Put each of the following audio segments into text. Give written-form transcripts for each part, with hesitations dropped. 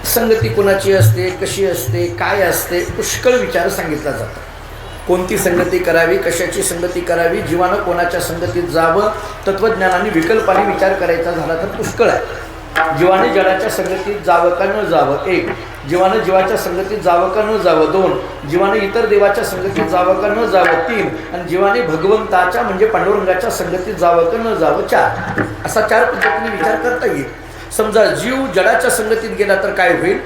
संगती कोणाची असते, कशी असते, काय असते, पुष्कळ विचार सांगितला जातो. कोणती संगती करावी, कशाची संगती करावी, जीवानं कोणाच्या संगतीत जावं, तत्त्वज्ञानाने विकल्पाने विचार करायचा झाला तर पुष्कळ आहे. जीवाने जडाच्या संगतीत जावं का न जावं, एक. जीवानं जीवाच्या संगतीत जावं का न जावं, दोन. जीवाने इतर देवाच्या संगतीत जावं का न जावं, तीन. आणि जीवाने भगवंताच्या म्हणजे पांडुरंगाच्या संगतीत जावं का न जावं, चार. असा चार पद्धतीने विचार करता येईल. समजा जीव जडाच्या संगतीत गेला तर काय होईल,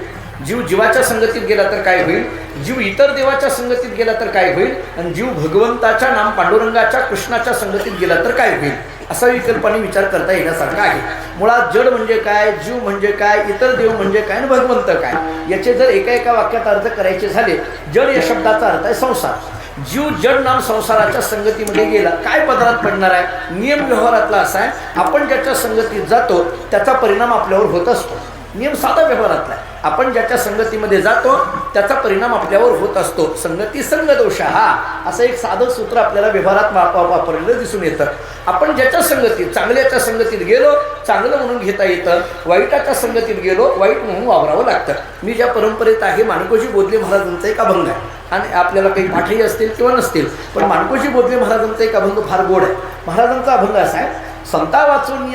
जीव जीवाच्या संगतीत गेला तर काय होईल, जीव इतर देवाच्या संगतीत गेला तर काय होईल, आणि जीव भगवंताच्या नाम पांडुरंगाच्या कृष्णाच्या संगतीत गेला तर काय होईल, असा विकल्पाने विचार करता येण्यासारखा आहे. मुळात जड म्हणजे काय, जीव म्हणजे काय, इतर देव म्हणजे काय आणि भगवंत काय, याचे जर एका एका वाक्यात अर्थ करायचे झाले, जड या शब्दाचा अर्थ आहे संसार. जीव जड नाम संसाराच्या संगतीमध्ये गेला काय पदरात पडणार आहे. नियम व्यवहारातला असा आहे, आपण ज्याच्या संगतीत जातो त्याचा परिणाम आपल्यावर होत असतो. नियम साधा व्यवहारातला आहे, आपण ज्याच्या संगतीमध्ये जातो त्याचा परिणाम आपल्यावर होत असतो. संगती संगदोष हा असं एक साधं सूत्र आपल्याला व्यवहारात वापरलेलं दिसून येतं. आपण ज्याच्या संगतीत, चांगल्याच्या संगतीत गेलो चांगलं म्हणून घेता येतं, वाईटाच्या संगतीत गेलो वाईट म्हणून वावरावं लागतं. मी ज्या परंपरेत आहे, माणकोजी बोधले महाराजांचा एक अभंग आहे, आणि आपल्याला काही पाठही असतील किंवा नसतील, पण माणकोजी बोधले महाराजांचा एक अभंग फार गोड आहे. महाराजांचा अभंग असा आहे, संता वाचून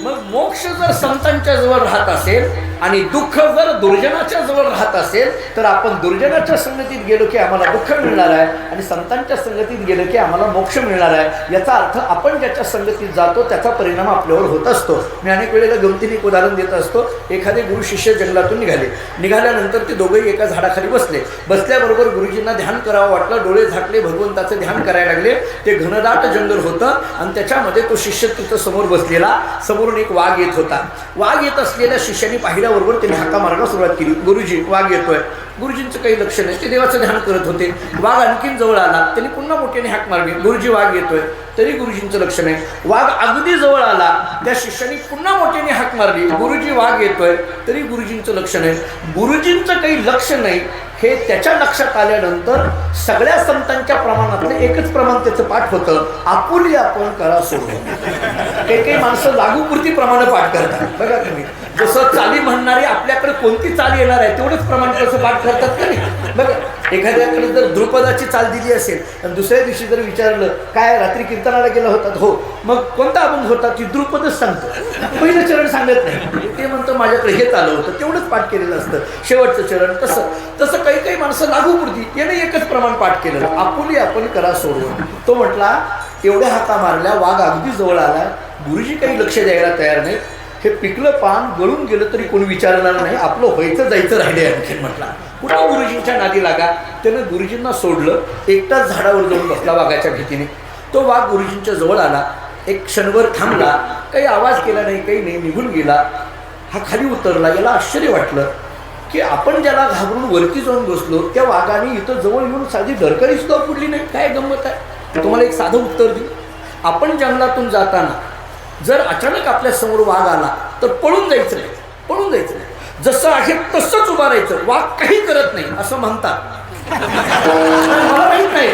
मग मोक्ष जर संतांच्या जवळ राहत असेल आणि दुःख जर दुर्जनाच्या जवळ राहत असेल तर आपण दुर्जनाच्या संगतीत गेलो की आम्हाला दुःख मिळणार आहे, आणि संतांच्या संगतीत गेलो की आम्हाला मोक्ष मिळणार आहे. याचा अर्थ आपण ज्याच्या संगतीत जातो त्याचा परिणाम आपल्यावर होत असतो. मी अनेक वेळेला गमतीने एक उदाहरण देत असतो. एखादे गुरु शिष्य जंगलातून निघाल्यानंतर ते दोघेही एका झाडाखाली बसल्याबरोबर गुरुजींना ध्यान करावं वाटलं, डोळे झाकले, भगवंताचं ध्यान करायला लागले. ते घनदाट जंगल होतं आणि त्याच्यामध्ये तो शिष्य तिथं समोर बसलेला, समोरून एक वाघ येत होता. वाघ येत असलेल्या शिष्याने पाहिल्याबरोबर त्यांनी हाका मारायला सुरुवात केली, गुरुजी वाघ येतोय. गुरुजींचं काही लक्ष नाही, ते देवाचं ध्यान करत होते. वाघ आणखीन जवळ आला, त्यांनी पुन्हा मोठ्याने हाक मारली, गुरुजी वाघ येतोय, तरी गुरुजींचं लक्ष नाही. वाघ अगदी जवळ आला, त्या शिष्याने पुन्हा मोठ्याने हाक मारली, गुरुजी वाघ येतोय, तरी गुरुजींचं लक्ष नाही. गुरुजींचं काही लक्ष नाही हे त्याच्या लक्षात आल्यानंतर सगळ्या संतांच्या प्रमाणातलं एकच प्रमाण त्याचं पाठ होतं, आपुली आपण करा सोडून. काही माणसं लागूपुरती प्रमाणे पाठ करतात बघा तुम्ही. जसं चाली म्हणणारे आपल्याकडे कोणती चाल येणार आहे तेवढंच प्रमाण कसं पाठ करतात का नाही बघा. एखाद्याकडे जर द्रुपदाची चाल दिली असेल आणि दुसऱ्या दिवशी जर विचारलं काय रात्री कीर्तनाला गेला होतात, हो, मग कोणता अभंग होता, की द्रुपदच सांगतो, पहिलं चरण सांगत नाही. ते म्हणतं माझ्याकडे हे चालू होतं, तेवढंच पाठ केलेलं असतं शेवटचं चरण. तसं काही माणसं लागूपुरती याने एकच प्रमाण पाठ केलेलं, आपुली आपण करा सोडून. तो म्हटला एवढ्या हाका मारल्या, वाघ अगदी जवळ आला, गुरुजी काही लक्ष द्यायला तयार नाही. हे पिकलं पान गळून गेलं तरी कोणी विचारणार नाही, आपलं व्हायचं जायचं राहिले. आणखीन म्हटला कुठं गुरुजींच्या नादी लागा. त्यानं गुरुजींना सोडलं, एकटाच झाडावर जाऊन बसला वाघाच्या भीतीने. तो वाघ गुरुजींच्या जवळ आला, एक क्षणभर थांबला, काही आवाज केला नाही, काही नाही, निघून गेला. हा खाली उतरला. याला आश्चर्य वाटलं की आपण ज्याला घाबरून वरती जाऊन बसलो त्या वाघाने इथं जवळ येऊन साधी डरकरी सुद्धा पुढली नाही. काय गंमत आहे. तुम्हाला एक साधं उत्तर देऊ. आपण जंगलातून जाताना जर अचानक आपल्या समोर वाघ आला तर पळून जायचं नाही. जसं आहे तसंच उभा राहायचं. वाघ काही करत नाही असं म्हणतात. मला माहीत नाही,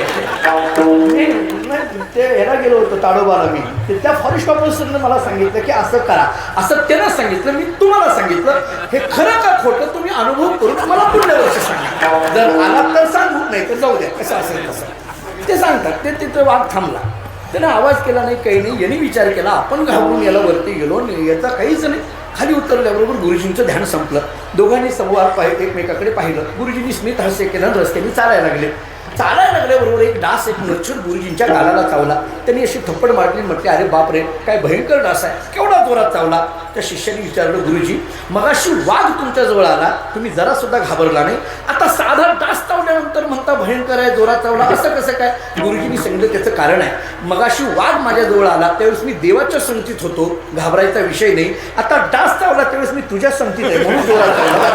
ते ह्याला गेलो होतो ताडोबाला. मी त्या फॉरेस्ट ऑफिसरने मला सांगितलं की असं करा, असं त्यानं सांगितलं. मी तुम्हाला सांगितलं, हे खरं का खोटं तुम्ही अनुभव करून मला पुढल्या वर्षी सांगा. जर आला तर सांगू, नाही तर जाऊ द्या, कसं असेल तसं ते सांगतात. ते तिथं वाघ थांबला, त्यानं आवाज केला नाही, काही नाही. यांनी विचार केला आपण घाबरून याला वरती गेलो, याचा काहीच नाही. खाली उतरल्याबरोबर गुरुजींचं ध्यान संपलं. दोघांनी समोर एकमेकाकडे पाहिलं. गुरुजींनी स्मित हास्य केलं, रस्त्याने चालायला लागल्याबरोबर एक डास, एक मच्छर गुरुजींच्या गालाला चावला. त्यांनी अशी थप्पड मारली, म्हटले अरे बापरे काय भयंकर डास आहे, केवढा जोरात चावला. त्या शिष्याने विचारलं, गुरुजी मगाशी वाघ तुमच्याजवळ आला, तुम्ही जरासुद्धा घाबरला नाही, आता साधा डास चावल्यानंतर म्हणता भयंकर आहे, जोरात चावला, असं कसं काय. गुरुजींनी सांगितलं त्याचं कारण आहे, मगाशी वाघ माझ्याजवळ आला त्यावेळेस मी देवाच्या संगतीत होतो, घाबरायचा विषय नाही. आता डास चावला त्यावेळेस मी तुझ्या संगतीत आहे म्हणून जोरात चावला.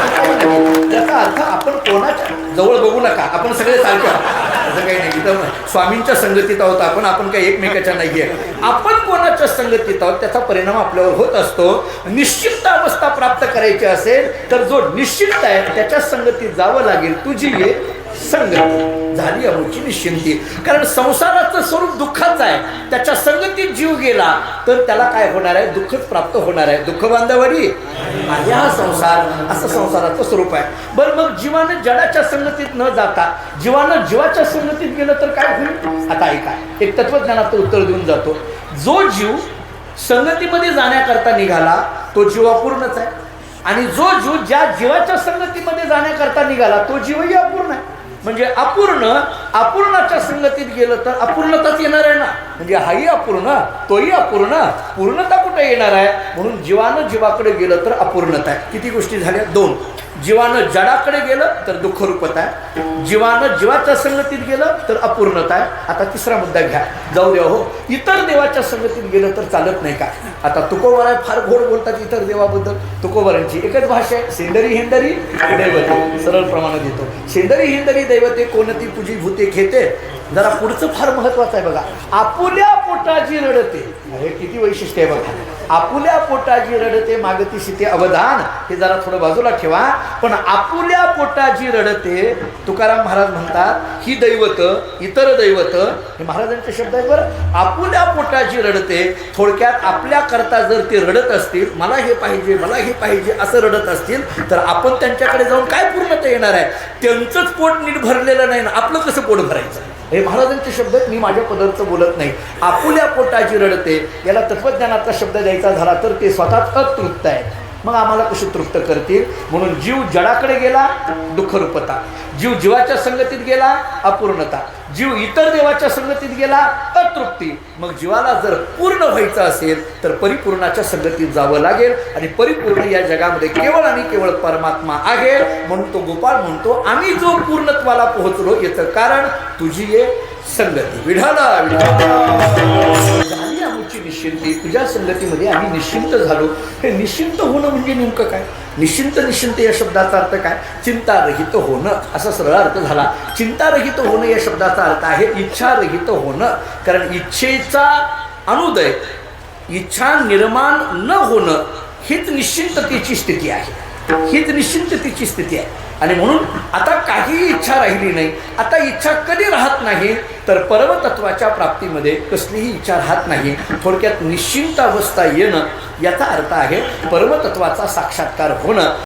त्याचा अर्थ आपण कोणाच्या जवळ बघू नका, आपण सगळे सारखे आहोत, असं काही नाही. इथं स्वामींच्या संगतीत आहोत आपण काही एकमेकाच्या नाही आहे. आपण कोणाच्या संगतीत आहोत त्याचा परिणाम आपल्यावर होत असतो. निश्चित अवस्था प्राप्त करायची असेल तर जो निश्चित आहे त्याच्या संगतीत जावं लागेल. तुझी ये संगती झाली अमुची निश्चिंती. कारण संसाराचं स्वरूप दुःखाचं आहे. त्याच्या संगतीत जीव गेला तर त्याला काय होणार आहे? दुःखच प्राप्त होणार आहे. दुःख बांधवाडी आहे हा संसार, असं संसाराचं स्वरूप आहे. बरं, मग जीवानं जडाच्या संगतीत न जाता जीवानं जीवाच्या संगतीत गेलं तर काय होईल? आता ऐका, एक तत्वज्ञानाचं उत्तर देऊन जातो. जो जीव संगतीमध्ये जाण्याकरता निघाला तो जीव अपूर्णच आहे, आणि जो जीव ज्या जीवाच्या संगतीमध्ये जाण्याकरता निघाला तो जीवही अपूर्ण आहे. म्हणजे अपूर्णाच्या संगतीत गेलं तर अपूर्णताच येणार आहे ना. म्हणजे हाही अपूर्ण तोही अपूर्ण, पूर्णता कुठे येणार आहे? म्हणून जीवानं जीवाकडे गेलं तर अपूर्णता आहे. किती गोष्टी झाल्या? दोन. जीवानं जडाकडे गेलं तर दुःखरूपता आहे, जीवानं जीवाच्या संगतीत गेलं तर अपूर्णता आहे. आता तिसरा मुद्दा घ्या, जाऊ द्या हो, इतर देवाच्या संगतीत गेलं तर चालत नाही का? आता तुकोबाराय फार गोड बोलतात इतर देवाबद्दल. तुकोबारांची एकच भाषा आहे, सेंदरी हिंदरी दैवते. सरळ प्रमाण देतो, सेंदरी हिंदरी दैवते कोणती पूजी भूते खेते. जरा पुढचं फार महत्वाचं आहे बघा. आपुल्या पोटाची रडते, हे किती वैशिष्ट्य आहे बघा. आपुल्या पोटाची रडते मागती सीते अवधान, हे जरा थोडं बाजूला ठेवा. पण आपुल्या पोटाची रडते, तुकाराम महाराज म्हणतात, ही दैवत इतर दैवत, हे महाराजांचे शब्द आहेत बरं. आपुल्या पोटाची रडते, थोडक्यात आपल्या करता जर ते रडत असतील, मला हे पाहिजे मला हे पाहिजे असं रडत असतील, तर आपण त्यांच्याकडे जाऊन काय पूर्णता येणार आहे? त्यांचंच पोट नीट भरलेलं नाही ना, आपलं कसं पोट भरायचं? हे महाराजांचे शब्द आहेत, मी माझ्या पदार्थ बोलत नाही. आपुल्या पोटाची रडते, याला तत्वज्ञानाचा शब्द द्यायचा झाला तर ते स्वतःच अतृप्त आहेत. मग आम्हाला कशी तृप्त करतील? म्हणून जीव जडाकडे गेला दुःखरूपता, जीव जीवाच्या संगतीत गेला अपूर्णता, जीव इतर देवाच्या संगतीत गेला अतृप्ती. मग जीवाला जर पूर्ण व्हायचं असेल तर परिपूर्णाच्या संगतीत जावं लागेल, आणि परिपूर्ण या जगामध्ये केवळ आणि केवळ परमात्मा आहे. म्हणून तो गोपाळ म्हणतो, आम्ही जो पूर्णत्वाला पोहोचलो याचं कारण तुझी ये संगती. विढाला झाली आमची निश्चिंती, तुझ्या संगतीमध्ये आम्ही निश्चिंत झालो. हे निश्चिंत होणं म्हणजे नेमकं काय? निश्चिंत या शब्दाचा अर्थ काय? चिंतारहित होणं, असा सरळ अर्थ झाला. चिंतारहित होणं या शब्दाचा अर्थ आहे इच्छारहित होणं. कारण इच्छेचा अनुदय, इच्छा निर्माण न होणं, हीच निश्चिंततेची स्थिती आहे, हीच निश्चिंततेची स्थिती आहे. आणि म्हणून आता काही इच्छा राहिली नाही. आता इच्छा कधी राहत नाही? तर परमतत्वाच्या प्राप्तीमध्ये कसलीही इच्छा राहत नाही. थोडक्यात निश्चिंत अवस्था येणं याचा अर्थ आहे परमतत्वाचा साक्षात्कार होणं.